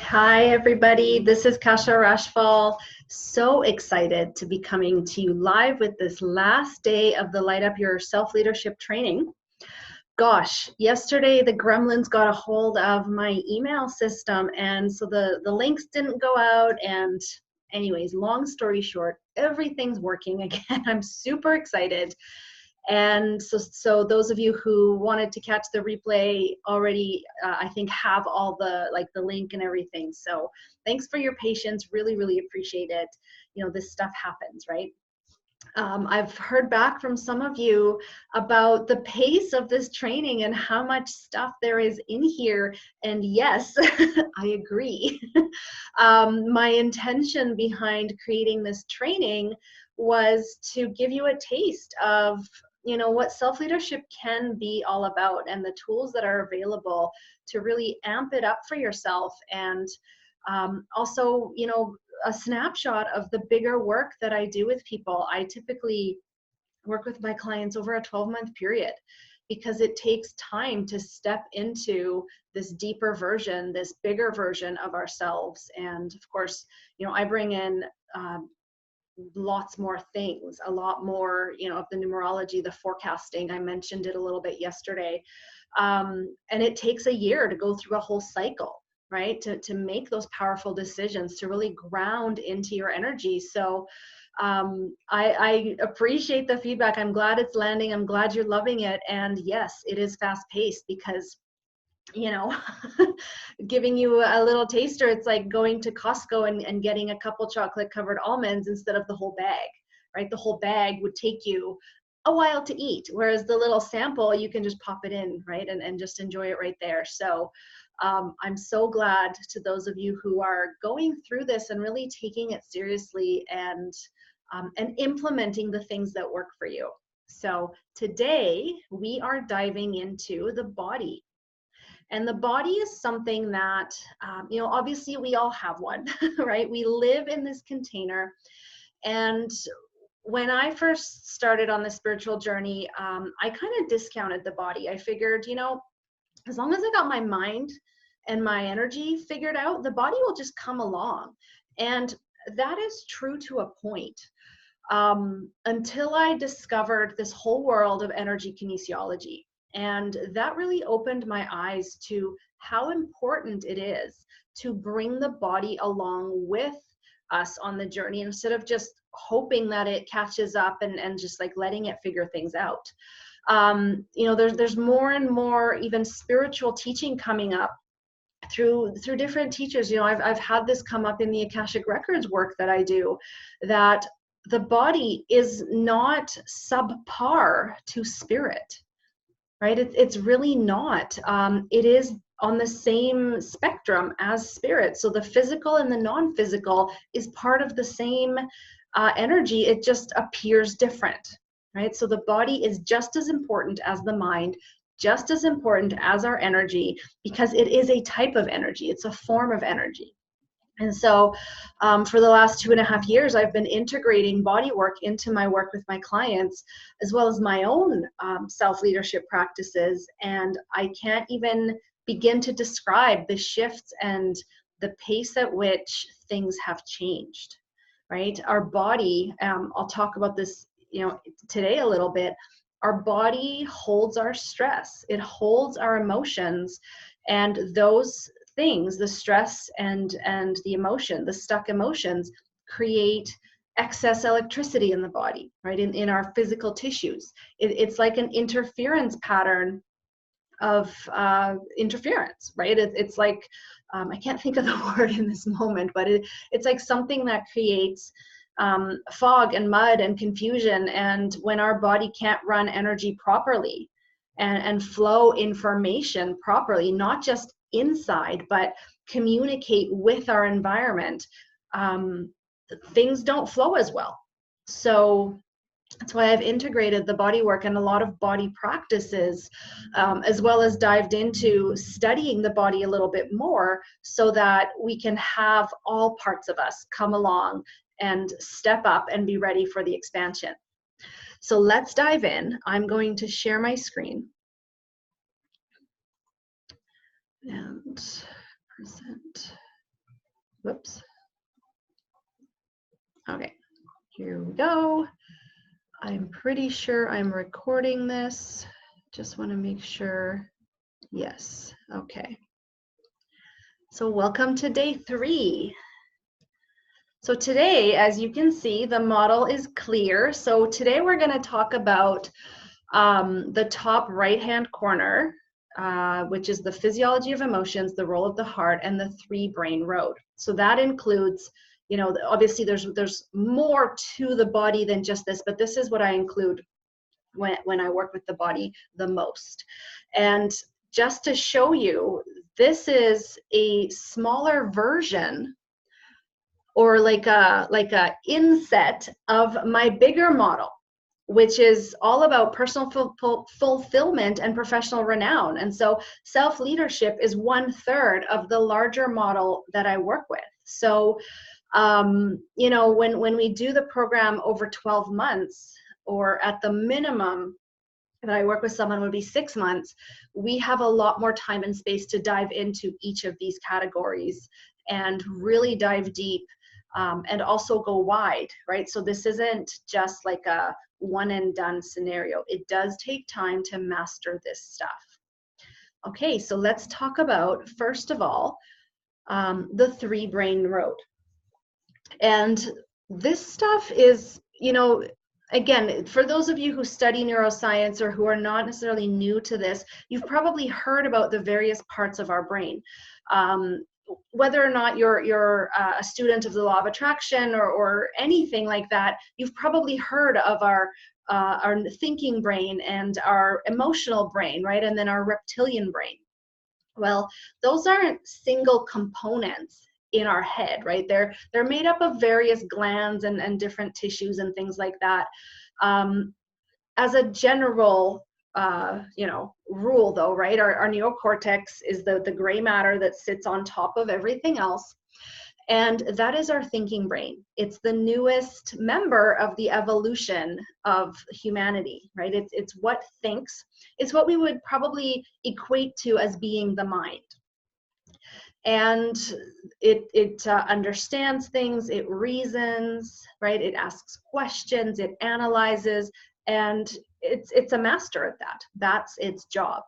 Hi, everybody. This is Kasha Rashfal. So excited to be coming to you live with this last day of the Light Up Your Self Leadership training. Gosh, yesterday the gremlins got a hold of my email system, and so the links didn't go out. And, anyways, long story short, everything's working again. I'm super excited. And so those of you who wanted to catch the replay already, I think have all the link and everything. So thanks for your patience. Really, really appreciate it. This stuff happens, right? I've heard back from some of you about the pace of this training and how much stuff there is in here. And yes, I agree. My intention behind creating this training was to give you a taste of what self-leadership can be all about and the tools that are available to really amp it up for yourself, and also a snapshot of the bigger work that I do with people. I typically work with my clients over a 12-month period because it takes time to step into this deeper version, this bigger version of ourselves. And of course, I bring in lots more things, a lot more, of the numerology, the forecasting. I mentioned it a little bit yesterday. And it takes a year to go through a whole cycle, right? To make those powerful decisions, to really ground into your energy. So I appreciate the feedback. I'm glad it's landing. I'm glad you're loving it. And yes, it is fast paced because you know giving you a little taster, it's like going to Costco and getting a couple chocolate covered almonds instead of the whole bag, right? The whole bag would take you a while to eat, whereas the little sample, you can just pop it in, right? And just enjoy it right there. So I'm so glad to those of you who are going through this and really taking it seriously, and implementing the things that work for you. So today we are diving into the body. And the body is something that, obviously we all have one, right? We live in this container. And when I first started on the spiritual journey, I kind of discounted the body. I figured, as long as I got my mind and my energy figured out, the body will just come along. And that is true to a point. Until I discovered this whole world of energy kinesiology. And that really opened my eyes to how important it is to bring the body along with us on the journey instead of just hoping that it catches up and just like letting it figure things out. There's more and more even spiritual teaching coming up through different teachers. I've had this come up in the Akashic Records work that I do, that the body is not subpar to spirit, right? It's really not. It is on the same spectrum as spirit. So the physical and the non-physical is part of the same energy. It just appears different, right? So the body is just as important as the mind, just as important as our energy, because it is a type of energy. It's a form of energy. And so for the last 2.5 years, I've been integrating body work into my work with my clients, as well as my own self-leadership practices. And I can't even begin to describe the shifts and the pace at which things have changed, right? Our body, I'll talk about this, today a little bit. Our body holds our stress. It holds our emotions, and those things, the stress and the emotion, the stuck emotions, create excess electricity in the body, right? In our physical tissues. It's like an interference pattern of interference, right? It's like, I can't think of the word in this moment, but it's like something that creates fog and mud and confusion. And when our body can't run energy properly and flow information properly, not just inside, but communicate with our environment, things don't flow as well. So that's why I've integrated the body work and a lot of body practices, as well as dived into studying the body a little bit more so that we can have all parts of us come along and step up and be ready for the expansion. So let's dive in. I'm going to share my screen. And present. Whoops. Okay, here we go. I'm pretty sure I'm recording this. Just want to make sure. Yes, okay. So welcome to day 3. So today, as you can see, the model is clear. So today we're going to talk about the top right-hand corner, which is the physiology of emotions, the role of the heart, and the 3-brain road. So that includes, you know, obviously there's more to the body than just this, but this is what I include when I work with the body the most. And just to show you, this is a smaller version, or like a inset of my bigger model, which is all about personal fulfillment and professional renown. And so self-leadership is 1/3 of the larger model that I work with. So you know, when we do the program over 12 months, or at the minimum that I work with someone would be 6 months, we have a lot more time and space to dive into each of these categories and really dive deep, and also go wide, right? So this isn't just like a one and done scenario. It does take time to master this stuff. Okay, so let's talk about, first of all, the 3-brain road. And this stuff is, you know, again, for those of you who study neuroscience or who are not necessarily new to this, you've probably heard about the various parts of our brain. Whether or not you're a student of the law of attraction or anything like that, you've probably heard of our thinking brain and our emotional brain, right? And then our reptilian brain. Well, those aren't single components in our head, right? They're made up of various glands and different tissues and things like that. As a general you know, rule though, right? Our neocortex is the gray matter that sits on top of everything else. And that is our thinking brain. It's the newest member of the evolution of humanity, right? It's what thinks. It's what we would probably equate to as being the mind. And it understands things, it reasons, right? It asks questions, it analyzes, and it's a master at that. That's its job.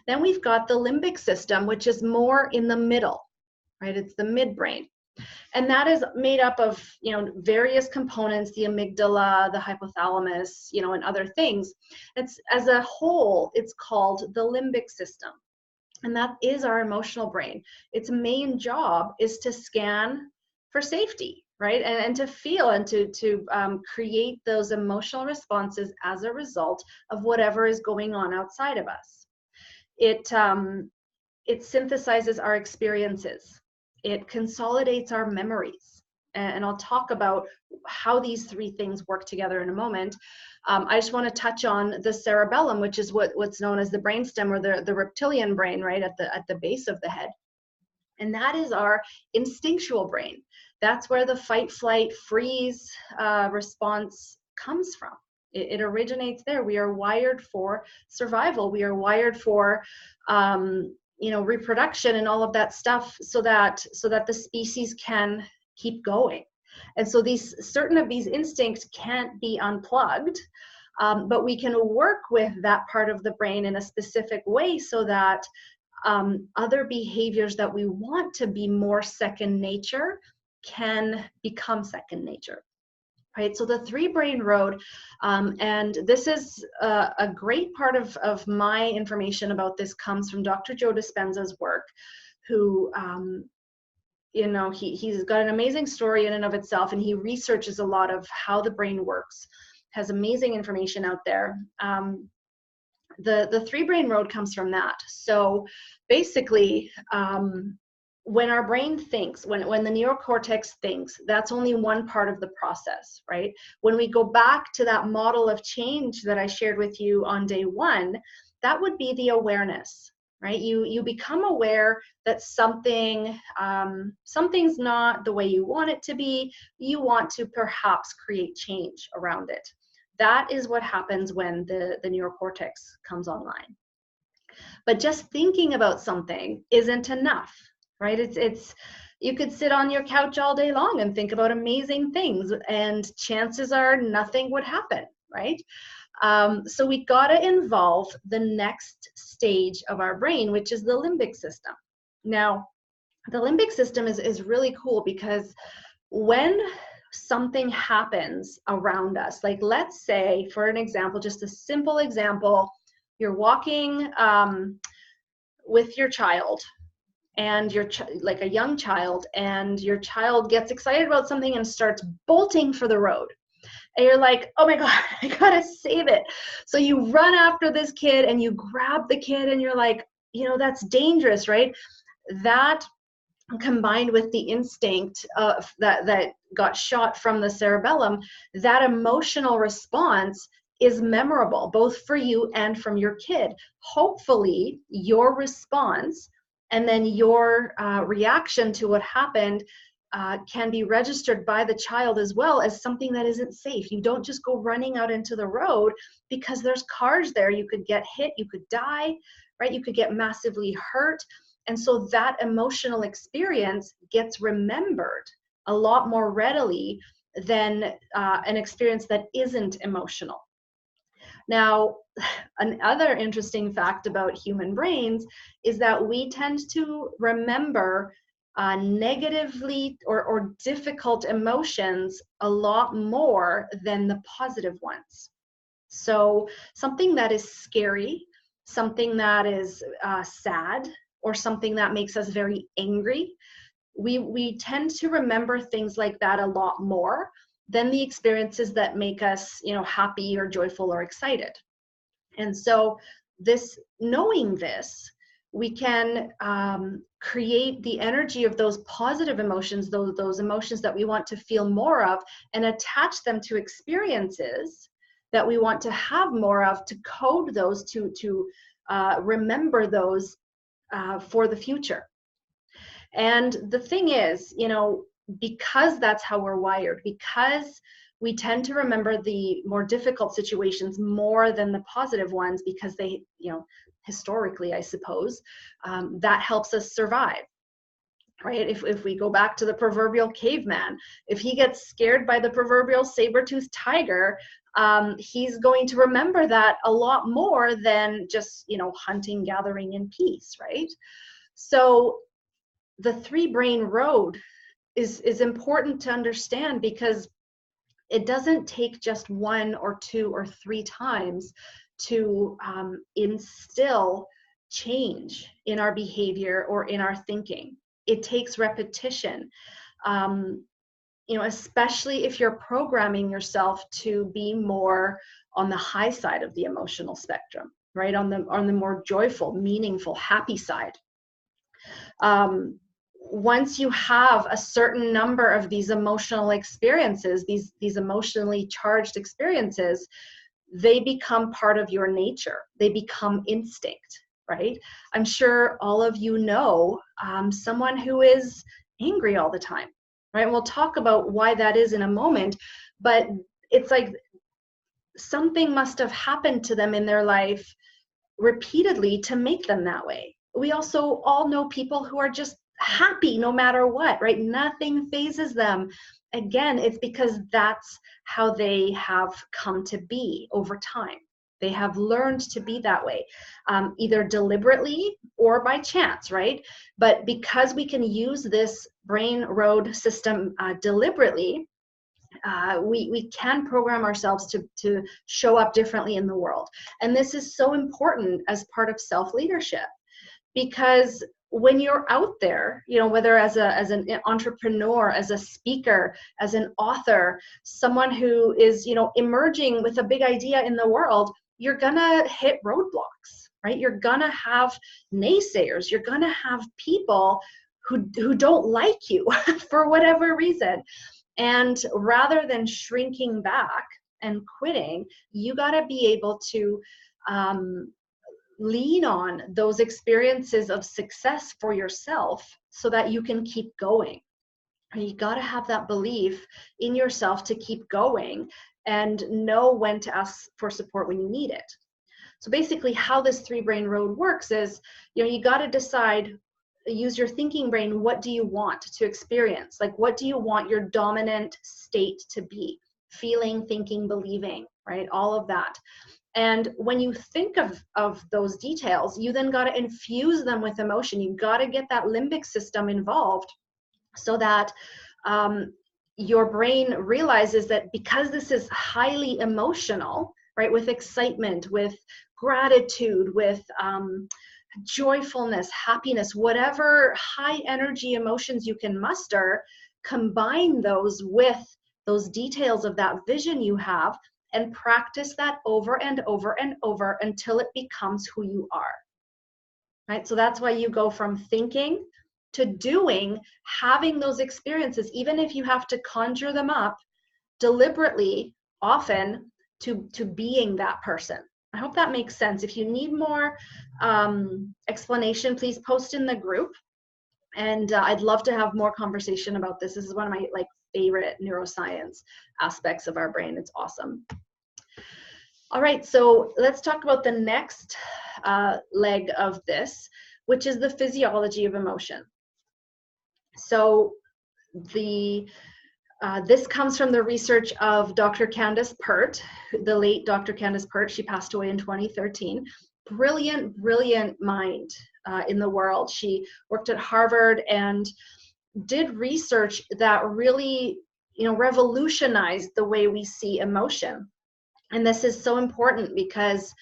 Then we've got the limbic system, which is more in the middle, right? It's the midbrain. And that is made up of, you know, various components, the amygdala, the hypothalamus, you know, and other things. It's, as a whole, it's called the limbic system. And that is our emotional brain. Its main job is to scan for safety, right? And to feel and to create those emotional responses as a result of whatever is going on outside of us. It synthesizes our experiences. It consolidates our memories. And I'll talk about how these 3 things work together in a moment. I just want to touch on the cerebellum, which is what's known as the brainstem, or the reptilian brain, right at the base of the head. And that is our instinctual brain. That's where the fight, flight, freeze response comes from. It originates there. We are wired for survival. We are wired for you know, reproduction and all of that stuff, so that the species can keep going. And so certain of these instincts can't be unplugged, but we can work with that part of the brain in a specific way so that other behaviors that we want to be more second nature can become second nature. Right, so the 3-brain road, and this is a great part of my information about this comes from Dr. Joe Dispenza's work, who you know, he's got an amazing story in and of itself, and he researches a lot of how the brain works, has amazing information out there. The 3-brain road comes from that. So basically, when our brain thinks, when the neocortex thinks, that's only one part of the process, right? When we go back to that model of change that I shared with you on day 1, that would be the awareness, right? You become aware that something's not the way you want it to be. You want to perhaps create change around it. That is what happens when the neocortex comes online. But just thinking about something isn't enough, right? You could sit on your couch all day long and think about amazing things, and chances are nothing would happen, right? So we got to involve the next stage of our brain, which is the limbic system. Now, the limbic system is really cool because when something happens around us, like let's say, for an example, just a simple example, you're walking with your child, and you're like a young child, and your child gets excited about something and starts bolting for the road. And you're like, oh my God, I gotta save it. So you run after this kid and you grab the kid, and you're like, that's dangerous, right? That combined with the instinct that got shot from the cerebellum, that emotional response is memorable, both for you and from your kid. Hopefully, your response and then your reaction to what happened can be registered by the child as well as something that isn't safe. You don't just go running out into the road because there's cars there. You could get hit, you could die, right? You could get massively hurt. And so that emotional experience gets remembered a lot more readily than an experience that isn't emotional. Now, another interesting fact about human brains is that we tend to remember negatively or difficult emotions a lot more than the positive ones. So something that is scary, something that is sad, or something that makes us very angry, we tend to remember things like that a lot more than the experiences that make us, happy or joyful or excited. And so knowing this, we can create the energy of those positive emotions, those emotions that we want to feel more of, and attach them to experiences that we want to have more of, to code those, to remember those for the future. And the thing is, because that's how we're wired, because we tend to remember the more difficult situations more than the positive ones, because they, historically, I suppose, that helps us survive. Right? If we go back to the proverbial caveman, if he gets scared by the proverbial saber-toothed tiger, he's going to remember that a lot more than just, hunting, gathering in peace, right? So the three-brain road is important to understand, because it doesn't take just 1 or 2 or 3 times to instill change in our behavior or in our thinking. It takes repetition, especially if you're programming yourself to be more on the high side of the emotional spectrum, right? On the more joyful, meaningful, happy side. Once you have a certain number of these emotional experiences, these emotionally charged experiences, they become part of your nature. They become instinct, right? I'm sure all of you know someone who is angry all the time, right? We'll talk about why that is in a moment, but it's like something must have happened to them in their life repeatedly to make them that way. We also all know people who are just happy no matter what, right? Nothing phases them. Again, it's because that's how they have come to be over time. They have learned to be that way, either deliberately or by chance, right? But because we can use this brain road system deliberately, we can program ourselves to show up differently in the world. And this is so important as part of self-leadership, because when you're out there, whether as an entrepreneur, as a speaker, as an author, someone who is, emerging with a big idea in the world, you're gonna hit roadblocks, right? You're gonna have naysayers. You're gonna have people who don't like you for whatever reason. And rather than shrinking back and quitting, you gotta be able to lean on those experiences of success for yourself so that you can keep going. You got to have that belief in yourself to keep going and know when to ask for support when you need it. So basically how this three-brain road works is, you got to decide, use your thinking brain. What do you want to experience? Like, what do you want your dominant state to be? Feeling, thinking, believing, right? All of that. And when you think of those details, you then got to infuse them with emotion. You got to get that limbic system involved so that your brain realizes that because this is highly emotional, right, with excitement, with gratitude, with joyfulness, happiness, whatever high energy emotions you can muster, combine those with those details of that vision you have, and practice that over and over and over until it becomes who you are. Right? So that's why you go from thinking to doing, having those experiences, even if you have to conjure them up deliberately, often to being that person. I hope that makes sense. If you need more explanation, please post in the group. And I'd love to have more conversation about this. This is one of my favorite neuroscience aspects of our brain. It's awesome. All right, so let's talk about the next leg of this, which is the physiology of emotion. So this comes from the research of Dr. Candace Pert, the late Dr. Candace Pert. She passed away in 2013. Brilliant, brilliant mind in the world. She worked at Harvard and did research that really, revolutionized the way we see emotion. And this is so important because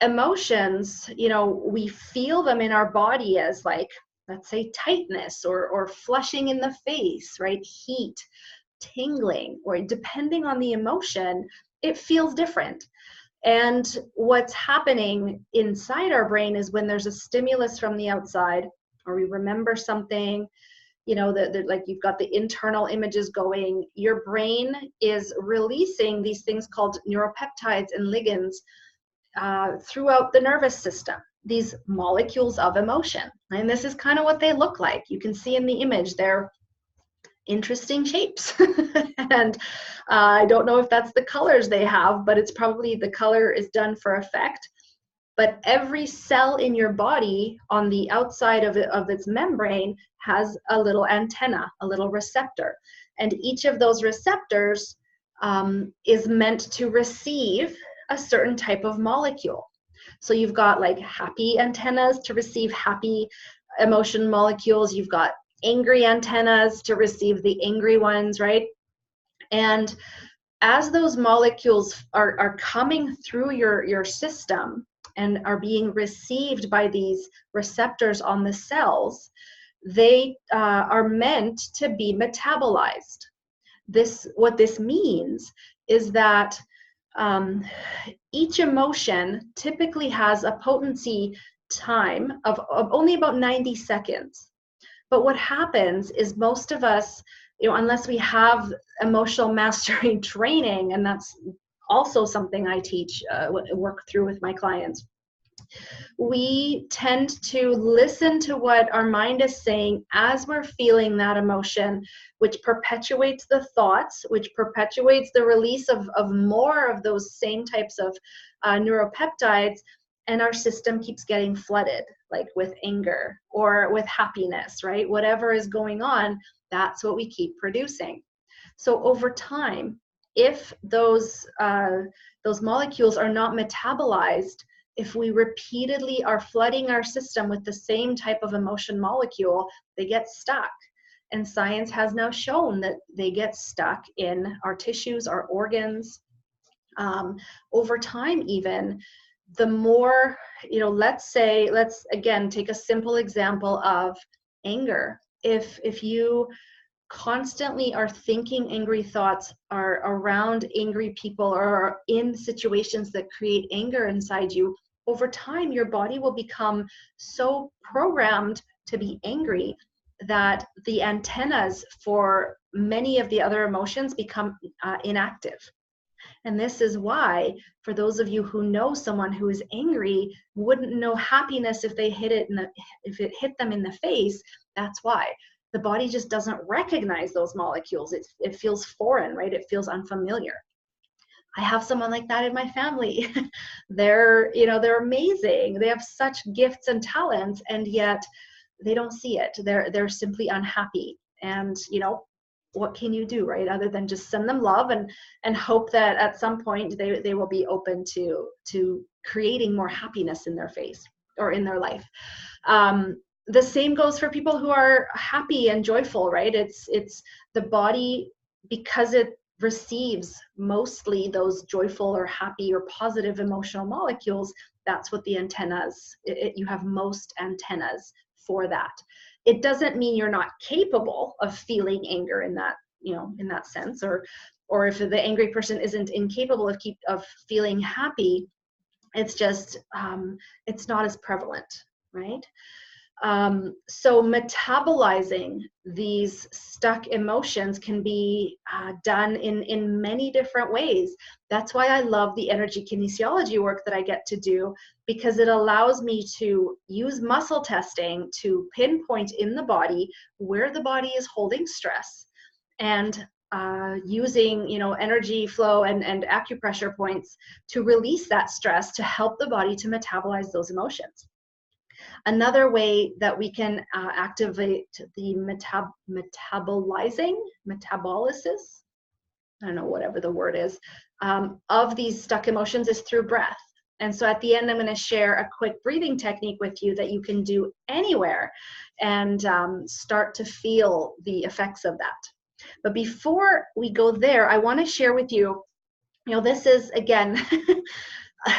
emotions, we feel them in our body as let's say tightness or flushing in the face, right? Heat, tingling, or depending on the emotion, it feels different. And what's happening inside our brain is when there's a stimulus from the outside, or we remember something, that you've got the internal images going, your brain is releasing these things called neuropeptides and ligands throughout the nervous system, these molecules of emotion. And this is kind of what they look like. You can see in the image, they're interesting shapes. And I don't know if that's the colors they have, but it's probably the color is done for effect. But every cell in your body on the outside of its membrane has a little antenna, a little receptor. And each of those receptors is meant to receive a certain type of molecule. So you've got happy antennas to receive happy emotion molecules. You've got angry antennas to receive the angry ones, right? And as those molecules are coming through your system and are being received by these receptors on the cells, they are meant to be metabolized. What this means is that each emotion typically has a potency time of only about 90 seconds. But what happens is most of us, unless we have emotional mastery training, and that's also something I teach, work through with my clients, we tend to listen to what our mind is saying as we're feeling that emotion, which perpetuates the thoughts, which perpetuates the release of more of those same types of neuropeptides, and our system keeps getting flooded, with anger or with happiness, right? Whatever is going on, that's what we keep producing. So over time, if those molecules are not metabolized, if we repeatedly are flooding our system with the same type of emotion molecule, they get stuck. And science has now shown that they get stuck in our tissues, our organs. Over time, even, the more, let's again take a simple example of anger. If you constantly are thinking angry thoughts, are around angry people, or in situations that create anger inside you, over time your body will become so programmed to be angry that the antennas for many of the other emotions become inactive. And this is why, for those of you who know someone who is angry, wouldn't know happiness if they if it hit them in the face. That's why the body just doesn't recognize those molecules. It feels foreign, right? It feels unfamiliar. I have someone like that in my family. They're amazing. They have such gifts and talents, and yet they don't see it. They're simply unhappy. And, you know, what can you do, right? Other than just send them love and hope that at some point they will be open to creating more happiness in their face or in their life. The same goes for people who are happy and joyful, right? It's the body, because it receives mostly those joyful or happy or positive emotional molecules. That's what the antennas, you have most antennas for that. It doesn't mean you're not capable of feeling anger in that, you know, in that sense, or if the angry person isn't incapable of feeling happy, it's just it's not as prevalent, right? So metabolizing these stuck emotions can be done in many different ways. That's why I love the energy kinesiology work that I get to do, because it allows me to use muscle testing to pinpoint in the body where the body is holding stress, and using, you know, energy flow and acupressure points to release that stress, to help the body to metabolize those emotions. Another way that we can activate the metabolysis, I don't know, whatever the word is, of these stuck emotions is through breath. And so at the end, I'm going to share a quick breathing technique with you that you can do anywhere and start to feel the effects of that. But before we go there, I want to share with you, you know, this is, again,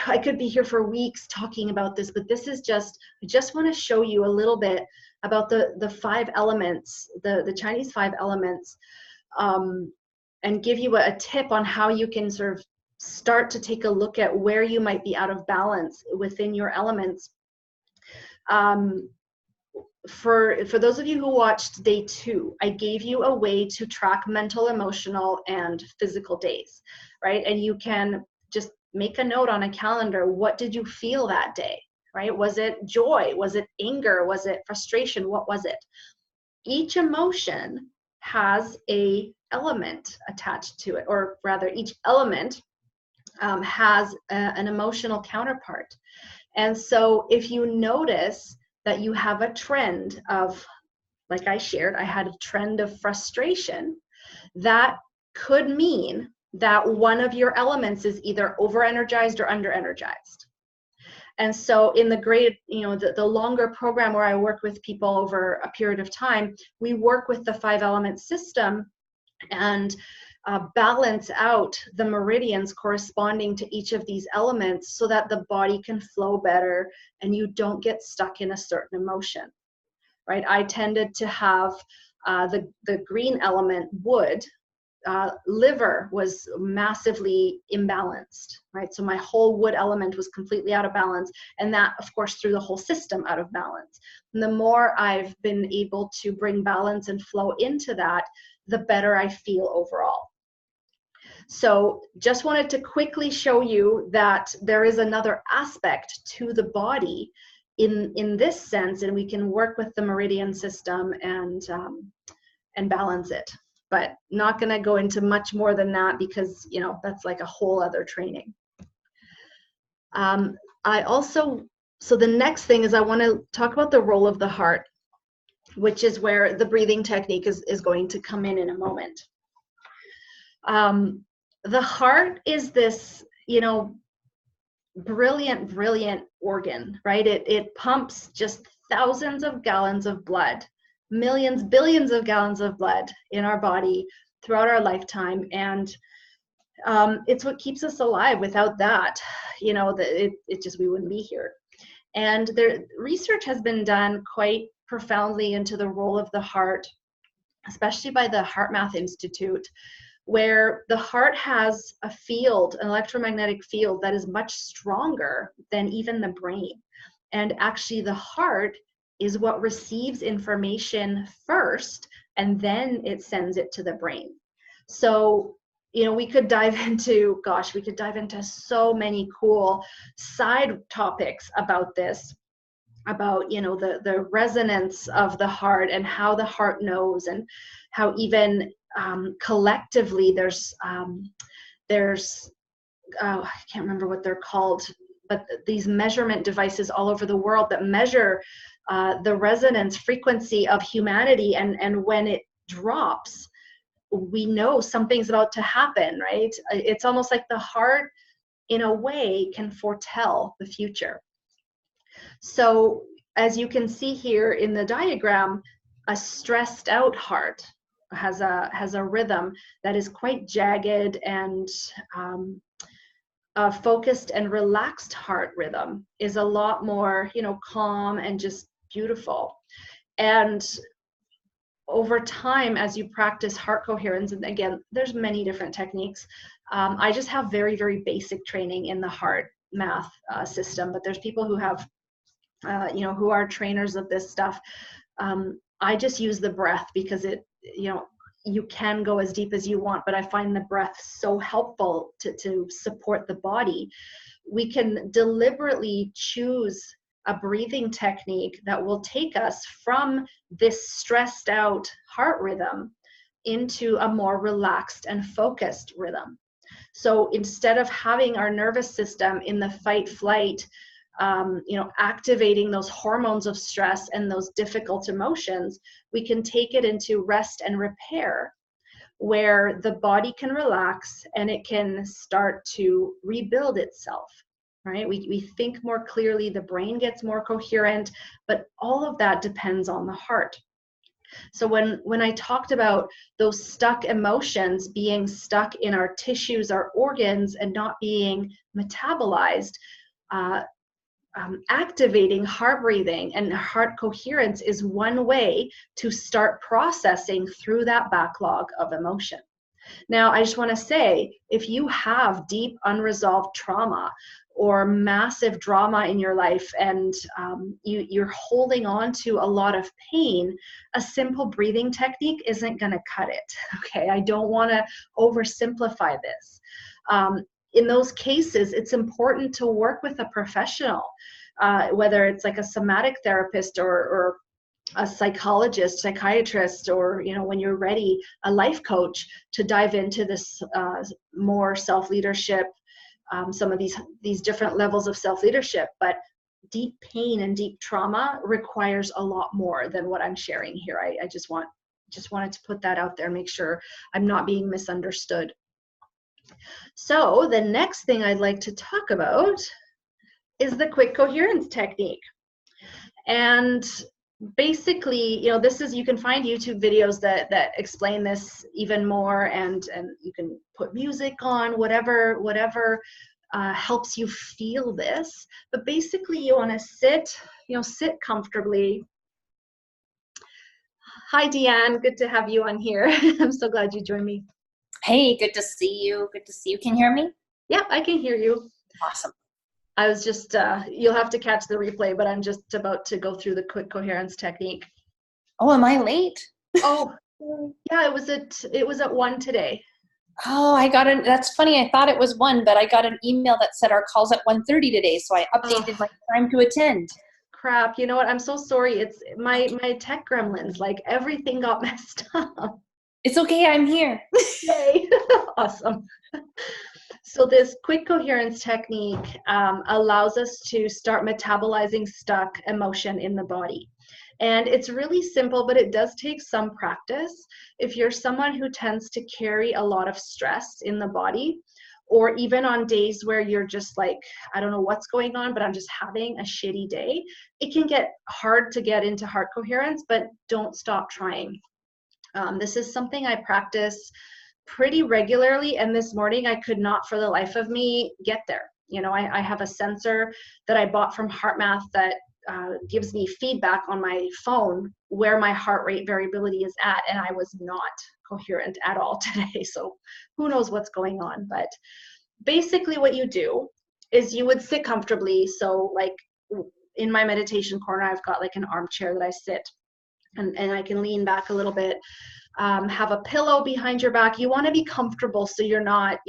I could be here for weeks talking about this, but this is just, I just want to show you a little bit about the 5 elements, the Chinese 5 elements, and give you a tip on how you can sort of start to take a look at where you might be out of balance within your elements. For those of you who watched day 2, I gave you a way to track mental, emotional, and physical days, right? And you can just make a note on a calendar. What did you feel that day, right? Was it joy? Was it anger? Was it frustration? What was it? Each emotion has a element attached to it, or rather each element has an emotional counterpart. And so if you notice that you have a trend of, like I shared, I had a trend of frustration, that could mean that one of your elements is either over-energized or under-energized. And so in the great, you know, the longer program where I work with people over a period of time, we work with the 5-element system and balance out the meridians corresponding to each of these elements so that the body can flow better and you don't get stuck in a certain emotion, right? I tended to have the green element, wood. Liver was massively imbalanced, right? So my whole wood element was completely out of balance, and that, of course, threw the whole system out of balance. And the more I've been able to bring balance and flow into that, the better I feel overall. So just wanted to quickly show you that there is another aspect to the body in this sense, and we can work with the meridian system and balance it. But not going to go into much more than that because, you know, that's like a whole other training. So the next thing is I want to talk about the role of the heart, which is where the breathing technique is going to come in a moment. The heart is this, you know, brilliant organ, right? It pumps just thousands of gallons of blood, millions, billions of gallons of blood in our body throughout our lifetime. And it's what keeps us alive. Without that, you know, it just, we wouldn't be here. And research has been done quite profoundly into the role of the heart, especially by the HeartMath Institute, where the heart has a field, an electromagnetic field that is much stronger than even the brain. And actually the heart is what receives information first, and then it sends it to the brain. So, you know, we could dive into so many cool side topics about this, about, you know, the resonance of the heart and how the heart knows, and how even collectively there's I can't remember what they're called, but these measurement devices all over the world that measure the resonance frequency of humanity, and when it drops, we know something's about to happen, right? It's almost like the heart, in a way, can foretell the future. So as you can see here in the diagram, a stressed out heart has a rhythm that is quite jagged, and a focused and relaxed heart rhythm is a lot more, calm and just beautiful. And over time, as you practice heart coherence, and again, there's many different techniques. I just have very, very basic training in the heart math system, but there's people who have, who are trainers of this stuff. I just use the breath because you can go as deep as you want, but I find the breath so helpful to support the body. We can deliberately choose a breathing technique that will take us from this stressed out heart rhythm into a more relaxed and focused rhythm. So instead of having our nervous system in the fight flight, activating those hormones of stress and those difficult emotions, we can take it into rest and repair, where the body can relax and it can start to rebuild itself, right? We think more clearly, the brain gets more coherent, but all of that depends on the heart. So when I talked about those stuck emotions being stuck in our tissues, our organs, and not being metabolized, activating heart breathing and heart coherence is one way to start processing through that backlog of emotion. Now, I just want to say, if you have deep unresolved trauma or massive drama in your life, and you're holding on to a lot of pain, a simple breathing technique isn't going to cut it. Okay, I don't want to oversimplify this. In those cases, it's important to work with a professional, whether it's like a somatic therapist or a psychologist, psychiatrist, or when you're ready, a life coach, to dive into this more self-leadership, some of these different levels of self-leadership. But deep pain and deep trauma requires a lot more than what I'm sharing here. I just wanted to put that out there, make sure I'm not being misunderstood. So the next thing I'd like to talk about is the quick coherence technique. And basically, you can find YouTube videos that explain this even more, and you can put music on, whatever helps you feel this. But basically, you want to sit comfortably. Hi, Deanne, good to have you on here. I'm so glad you joined me. Hey, good to see you. Good to see you. Can you hear me? Yep, I can hear you. Awesome. I was just, you'll have to catch the replay, but I'm just about to go through the quick coherence technique. Oh, am I late? Oh, yeah, it was at 1 today. Oh, that's funny. I thought it was 1, but I got an email that said our call's at 1:30 today, so I updated my time to attend. Crap, you know what? I'm so sorry. It's my tech gremlins, like everything got messed up. It's okay, I'm here. Yay. Awesome. So this quick coherence technique allows us to start metabolizing stuck emotion in the body. And it's really simple, but it does take some practice. If you're someone who tends to carry a lot of stress in the body, or even on days where you're just like, I don't know what's going on, but I'm just having a shitty day, it can get hard to get into heart coherence, but don't stop trying. This is something I practice pretty regularly, and this morning I could not for the life of me get there. I have a sensor that I bought from HeartMath that gives me feedback on my phone where my heart rate variability is at, and I was not coherent at all today. So who knows what's going on. But basically what you do is you would sit comfortably. So like in my meditation corner, I've got like an armchair that I sit, and I can lean back a little bit. Have a pillow behind your back. You want to be comfortable so you're not,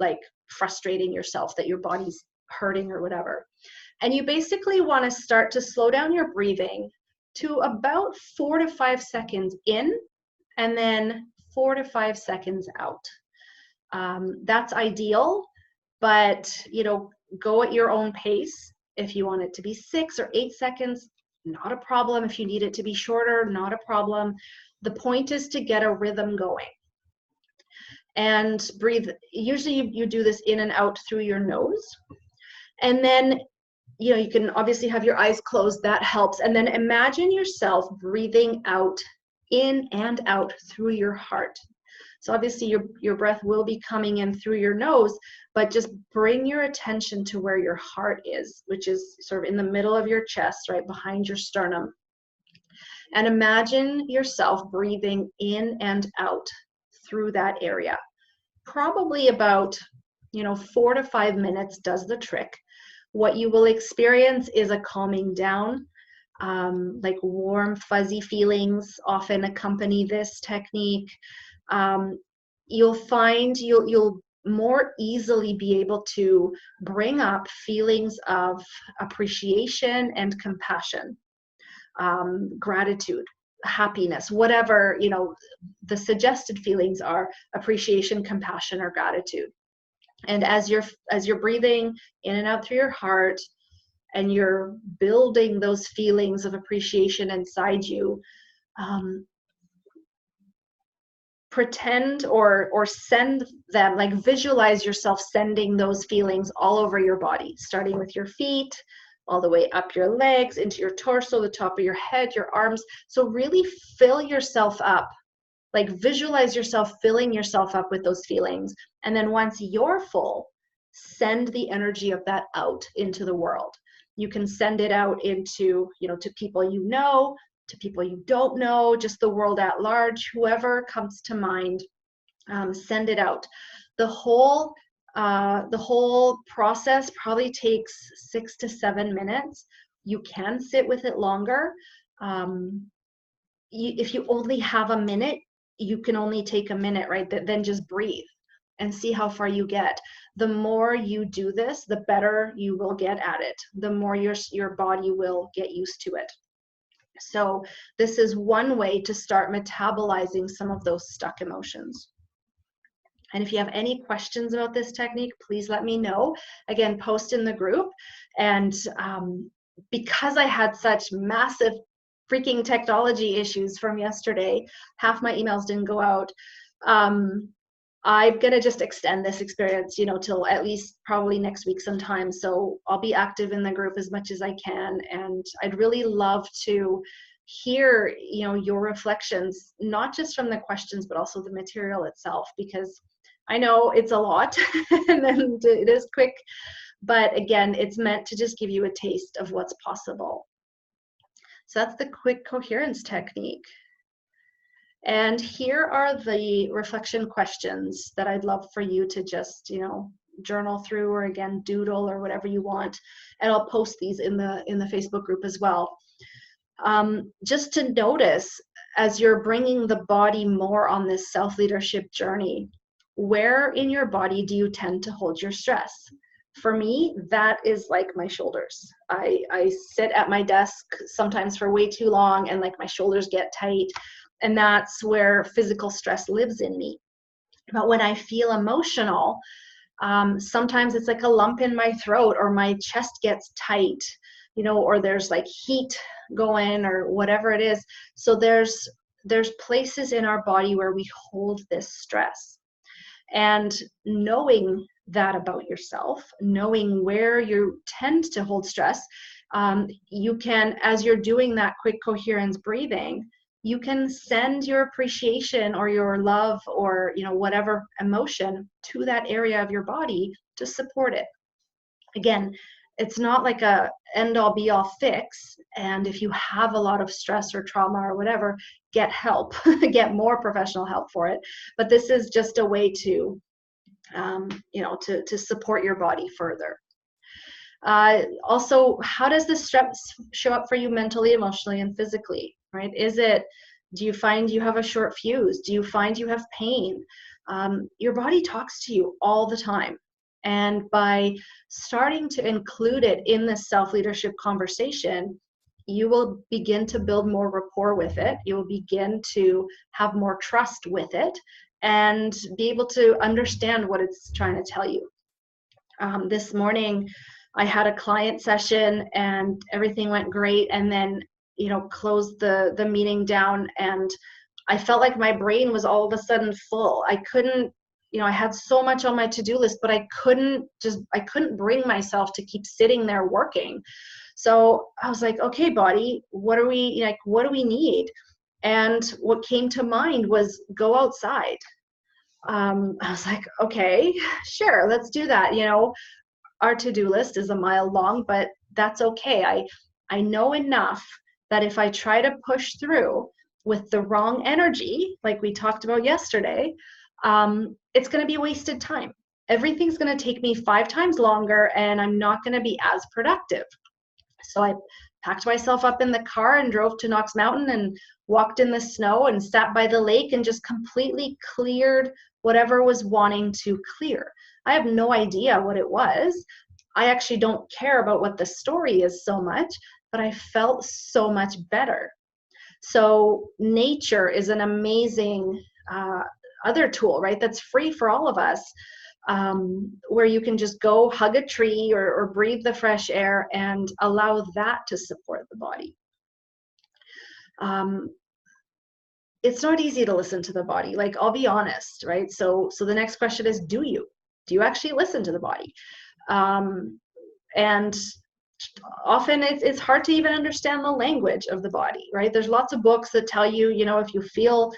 like frustrating yourself that your body's hurting or whatever. And you basically want to start to slow down your breathing to about 4 to 5 seconds in, and then 4 to 5 seconds out. That's ideal, but go at your own pace. If you want it to be 6 or 8 seconds, not a problem. If you need it to be shorter, not a problem. The point is to get a rhythm going. And breathe. Usually you do this in and out through your nose. And then, you can obviously have your eyes closed. That helps. And then imagine yourself breathing out, in and out through your heart. So obviously your breath will be coming in through your nose, but just bring your attention to where your heart is, which is sort of in the middle of your chest, right behind your sternum. And imagine yourself breathing in and out through that area. Probably about, 4 to 5 minutes does the trick. What you will experience is a calming down, like warm, fuzzy feelings often accompany this technique. You'll find you'll more easily be able to bring up feelings of appreciation and compassion, gratitude, happiness, whatever, the suggested feelings are: appreciation, compassion, or gratitude. And as you're breathing in and out through your heart, and you're building those feelings of appreciation inside you, pretend or send them, like visualize yourself sending those feelings all over your body, starting with your feet, all the way up your legs, into your torso, the top of your head, your arms. So really fill yourself up, like visualize yourself filling yourself up with those feelings. And then once you're full, send the energy of that out into the world. You can send it out into, to people to people you don't know, just the world at large, whoever comes to mind, send it out. The whole process probably takes 6 to 7 minutes. You can sit with it longer. If you only have a minute, you can only take a minute, right? Then just breathe and see how far you get. The more you do this, the better you will get at it. The more your body will get used to it. So this is one way to start metabolizing some of those stuck emotions. And if you have any questions about this technique, please let me know. Again, post in the group. And because I had such massive freaking technology issues from yesterday, half my emails didn't go out. I'm going to just extend this experience, till at least probably next week sometime. So I'll be active in the group as much as I can. And I'd really love to hear, your reflections, not just from the questions, but also the material itself, because I know it's a lot and then it is quick, but again, it's meant to just give you a taste of what's possible. So that's the quick coherence technique. And here are the reflection questions that I'd love for you to just, journal through, or again, doodle, or whatever you want. And I'll post these in the Facebook group as well. Just to notice, as you're bringing the body more on this self-leadership journey, where in your body do you tend to hold your stress? For me, that is like my shoulders. I sit at my desk sometimes for way too long, and like my shoulders get tight. And that's where physical stress lives in me. But when I feel emotional, sometimes it's like a lump in my throat, or my chest gets tight, or there's like heat going, or whatever it is. So there's places in our body where we hold this stress. And knowing that about yourself, knowing where you tend to hold stress, you can, as you're doing that quick coherence breathing, you can send your appreciation or your love or, whatever emotion to that area of your body to support it. Again, it's not like a end-all be-all fix. And if you have a lot of stress or trauma or whatever, get help, get more professional help for it. But this is just a way to, to support your body further. Also, how does this stress show up for you mentally, emotionally, and physically, right? Do you find you have a short fuse? Do you find you have pain? Your body talks to you all the time. And by starting to include it in this self-leadership conversation, you will begin to build more rapport with it. You will begin to have more trust with it and be able to understand what it's trying to tell you. This morning, I had a client session and everything went great. And then closed the meeting down, and I felt like my brain was all of a sudden full. I couldn't, I had so much on my to-do list, but I couldn't bring myself to keep sitting there working. So I was like, okay, body, what do we need? And what came to mind was go outside. I was like, okay, sure, let's do that. Our to-do list is a mile long, but that's okay. I know enough that if I try to push through with the wrong energy, like we talked about yesterday, it's going to be wasted time. Everything's going to take me 5 times longer, and I'm not going to be as productive. So I packed myself up in the car and drove to Knox Mountain and walked in the snow and sat by the lake and just completely cleared whatever was wanting to clear. I have no idea what it was. I actually don't care about what the story is so much, but I felt so much better. So nature is an amazing other tool, right? That's free for all of us, where you can just go hug a tree or breathe the fresh air and allow that to support the body. It's not easy to listen to the body. Like, I'll be honest, right? So the next question is, do you actually listen to the body? And often it's hard to even understand the language of the body, right? There's lots of books that tell you, if you feel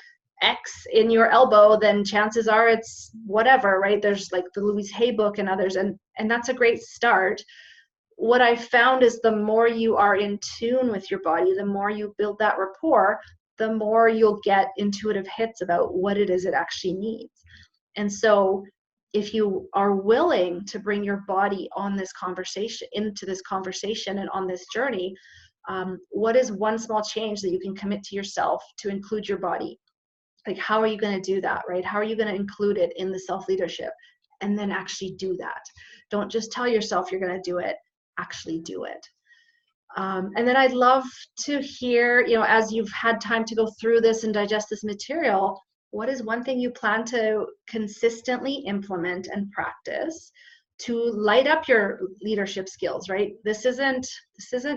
X in your elbow, then chances are it's whatever, right? There's like the Louise Hay book and others, and that's a great start. What I found is the more you are in tune with your body, the more you build that rapport, the more you'll get intuitive hits about what it is it actually needs. And so if you are willing to bring your body on this conversation, into this conversation and on this journey, what is one small change that you can commit to yourself to include your body? Like, how are you going to do that, right? How are you going to include it in the self-leadership? And then actually do that. Don't just tell yourself you're going to do it, actually do it. And then I'd love to hear, as you've had time to go through this and digest this material, what is one thing you plan to consistently implement and practice to light up your leadership skills, right? This isn't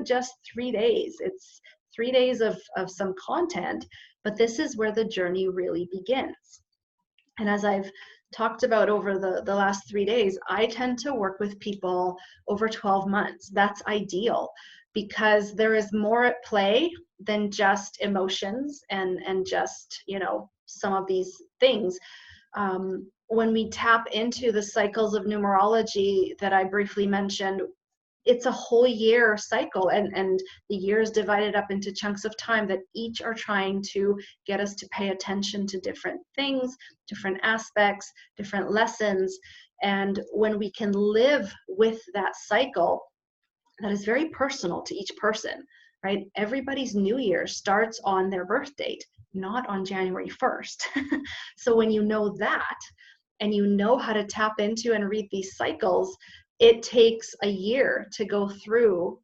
just 3 days. It's 3 days of some content, but this is where the journey really begins. And as I've talked about over the last 3 days, I tend to work with people over 12 months. That's ideal because there is more at play than just emotions and just, some of these things. When we tap into the cycles of numerology that I briefly mentioned, it's a whole year cycle, and the year is divided up into chunks of time that each are trying to get us to pay attention to different things, different aspects, different lessons. And when we can live with that cycle, that is very personal to each person, right? Everybody's new year starts on their birth date, not on January 1st. So when you know that, and you know how to tap into and read these cycles, it takes a year to go through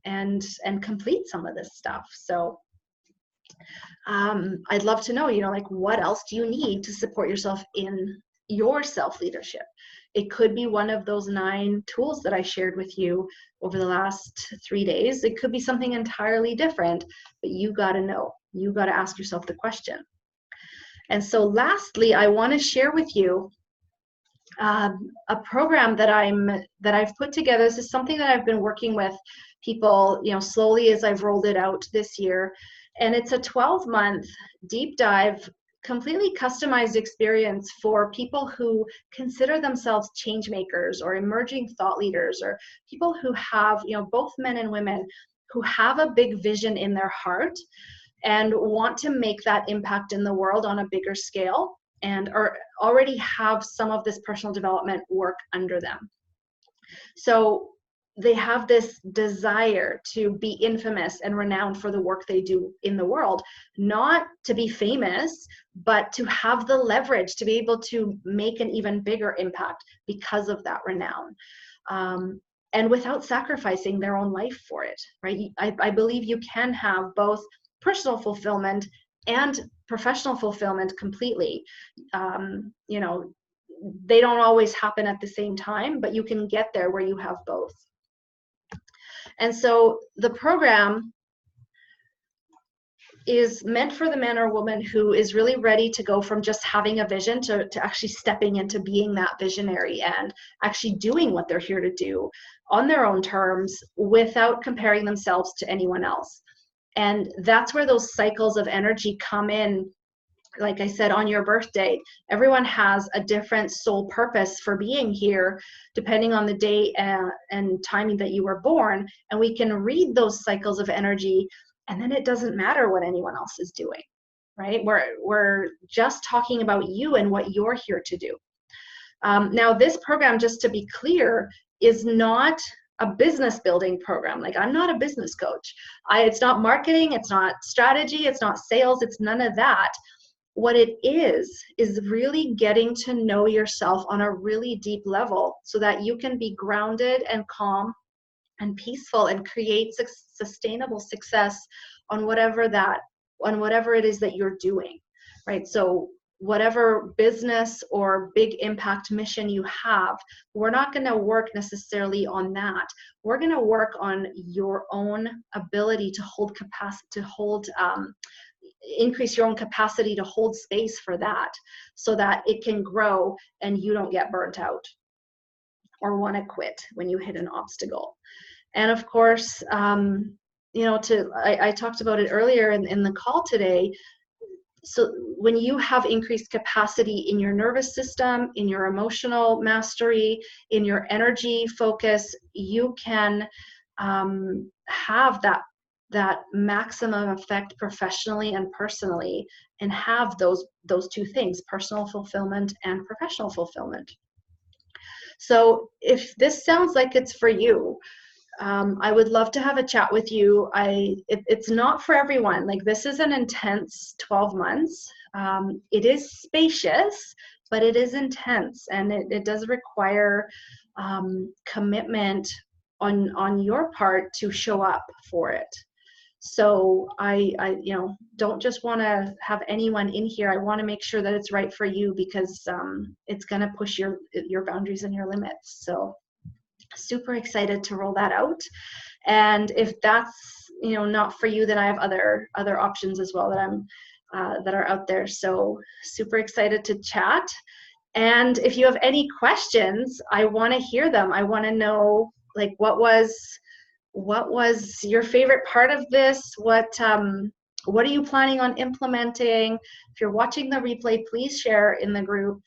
and complete some of this stuff. So I'd love to know, like, what else do you need to support yourself in your self-leadership? It could be one of those 9 tools that I shared with you over the last 3 days. It could be something entirely different, but you got to know. You got to ask yourself the question. And so lastly, I want to share with you a program that I've put together. This is something that I've been working with people, slowly as I've rolled it out this year. And it's a 12-month deep dive, completely customized experience for people who consider themselves change makers or emerging thought leaders, or people who have, both men and women who have a big vision in their heart and want to make that impact in the world on a bigger scale, and already have some of this personal development work under them. So they have this desire to be infamous and renowned for the work they do in the world, not to be famous, but to have the leverage to be able to make an even bigger impact because of that renown. And without sacrificing their own life for it, right? I believe you can have both personal fulfillment and professional fulfillment completely. They don't always happen at the same time, but you can get there where you have both. And so the program is meant for the man or woman who is really ready to go from just having a vision to actually stepping into being that visionary and actually doing what they're here to do on their own terms without comparing themselves to anyone else. And that's where those cycles of energy come in. Like I said, on your birthday, everyone has a different soul purpose for being here, depending on the day and timing that you were born. And we can read those cycles of energy, and then it doesn't matter what anyone else is doing, right? We're just talking about you and what you're here to do. Now, this program, just to be clear, is not a business building program. Like, I'm not a business coach. It's not marketing, it's not strategy, it's not sales, it's none of that. What it is really getting to know yourself on a really deep level so that you can be grounded and calm and peaceful and create sustainable success on whatever it is that you're doing, right? So whatever business or big impact mission you have, we're not going to work necessarily on that. We're going to work on your own ability to hold capacity, increase your own capacity to hold space for that so that it can grow and you don't get burnt out or want to quit when you hit an obstacle. And of course, I talked about it earlier in the call today. So when you have increased capacity in your nervous system, in your emotional mastery, in your energy focus, you can have that maximum effect professionally and personally, and have those two things, personal fulfillment and professional fulfillment. So if this sounds like it's for you, I would love to have a chat with you. It's not for everyone. Like, this is an intense 12 months. It is spacious, but it is intense, and it does require commitment on your part to show up for it. So I don't just want to have anyone in here. I want to make sure that it's right for you, because it's going to push your boundaries and your limits. So super excited to roll that out. And if that's not for you, then I have other options as well that are out there. So super excited to chat. And if you have any questions, I want to hear them. I want to know, like, what was your favorite part of this? What are you planning on implementing? If you're watching the replay, please share in the group.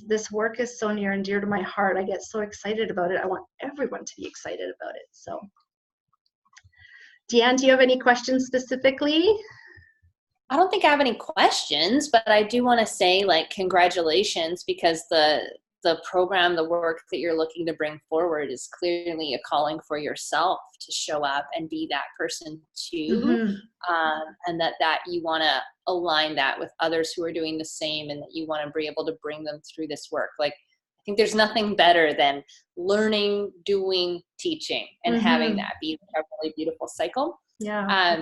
This work is so near and dear to my heart. I get so excited about it. I want everyone to be excited about it. So, Deanne, do you have any questions specifically? I don't think I have any questions, but I do want to say, like, congratulations, because the program, the work that you're looking to bring forward is clearly a calling for yourself to show up and be that person too. Mm-hmm. And that you want to align that with others who are doing the same, and that you want to be able to bring them through this work. Like, I think there's nothing better than learning, doing, teaching, and mm-hmm. having that be a really beautiful cycle. Yeah.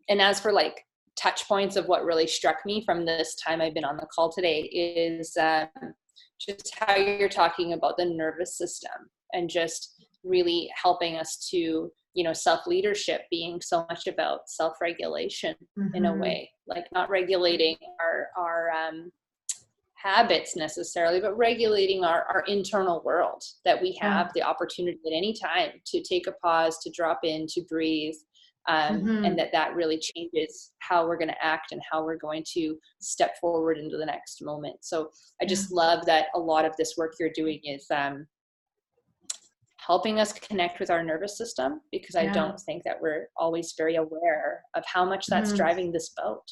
And as for, like, touch points of what really struck me from this time I've been on the call today is just how you're talking about the nervous system, and just really helping us to, self-leadership being so much about self-regulation mm-hmm. in a way, like not regulating our habits necessarily, but regulating our internal world, that we have the opportunity at any time to take a pause, to drop in, to breathe. Mm-hmm. And that really changes how we're going to act and how we're going to step forward into the next moment. So I just love that a lot of this work you're doing is helping us connect with our nervous system, because I don't think that we're always very aware of how much that's driving this boat.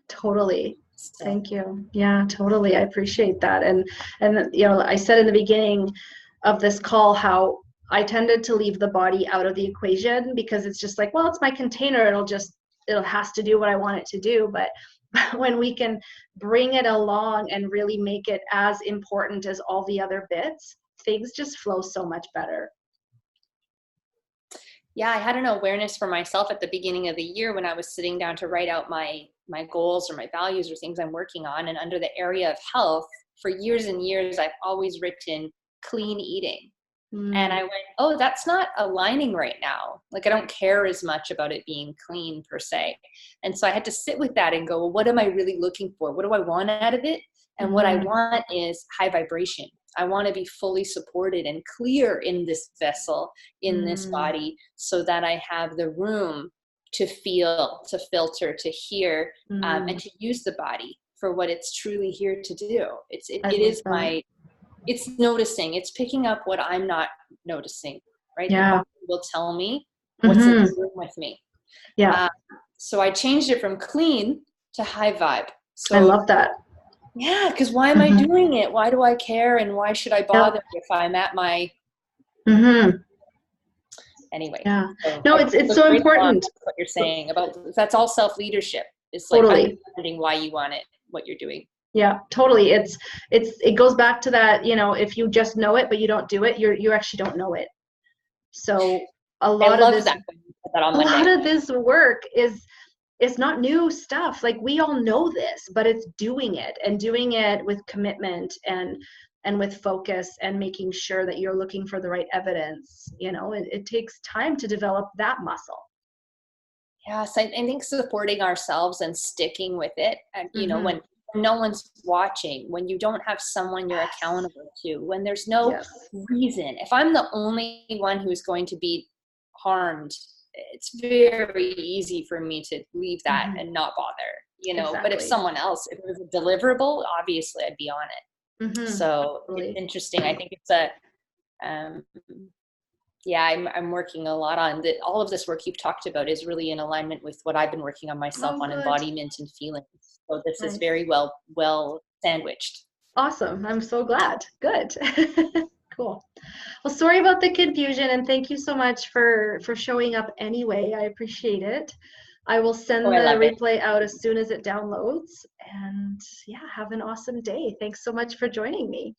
Totally. So. Thank you. Yeah, totally. I appreciate that. And I said in the beginning of this call how I tended to leave the body out of the equation, because it's just like, well, it's my container. It has to do what I want it to do. But when we can bring it along and really make it as important as all the other bits, things just flow so much better. Yeah, I had an awareness for myself at the beginning of the year when I was sitting down to write out my goals or my values or things I'm working on. And under the area of health, for years and years, I've always written clean eating. And I went, oh, that's not aligning right now. Like, I don't care as much about it being clean per se. And so I had to sit with that and go, well, what am I really looking for? What do I want out of it? And what I want is high vibration. I want to be fully supported and clear in this vessel, in this body, so that I have the room to feel, to filter, to hear, and to use the body for what it's truly here to do. It's noticing, it's picking up what I'm not noticing, right? Yeah. The body will tell me what's in the room with me. Yeah. So I changed it from clean to high vibe. So I love that. Yeah, because why am I doing it? Why do I care? And why should I bother if I'm at my... Anyway. Yeah. No, it's so important. What you're saying about, that's all self-leadership. It's Totally. like understanding why you want it, what you're doing. Yeah, totally. It goes back to that, you know, if you just know it, but you don't do it, you actually don't know it. So a lot of this work is not new stuff. Like, we all know this, but it's doing it, and doing it with commitment and with focus, and making sure that you're looking for the right evidence. You know, it takes time to develop that muscle. Yes, I think supporting ourselves and sticking with it, and you know, when no one's watching, when you don't have someone you're accountable to, when there's no reason. If I'm the only one who's going to be harmed, it's very easy for me to leave that and not bother, you know. But if someone else, if it was a deliverable, obviously I'd be on it. So it's interesting. I think it's I'm working a lot on that. All of this work you've talked about is really in alignment with what I've been working on myself on embodiment and feelings. So this is very well sandwiched. Awesome. I'm so glad. Good. Cool. Well, sorry about the confusion, and thank you so much for showing up anyway. I appreciate it. I will send the replay out as soon as it downloads. And yeah, have an awesome day. Thanks so much for joining me.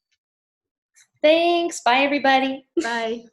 Thanks. Bye, everybody. Bye.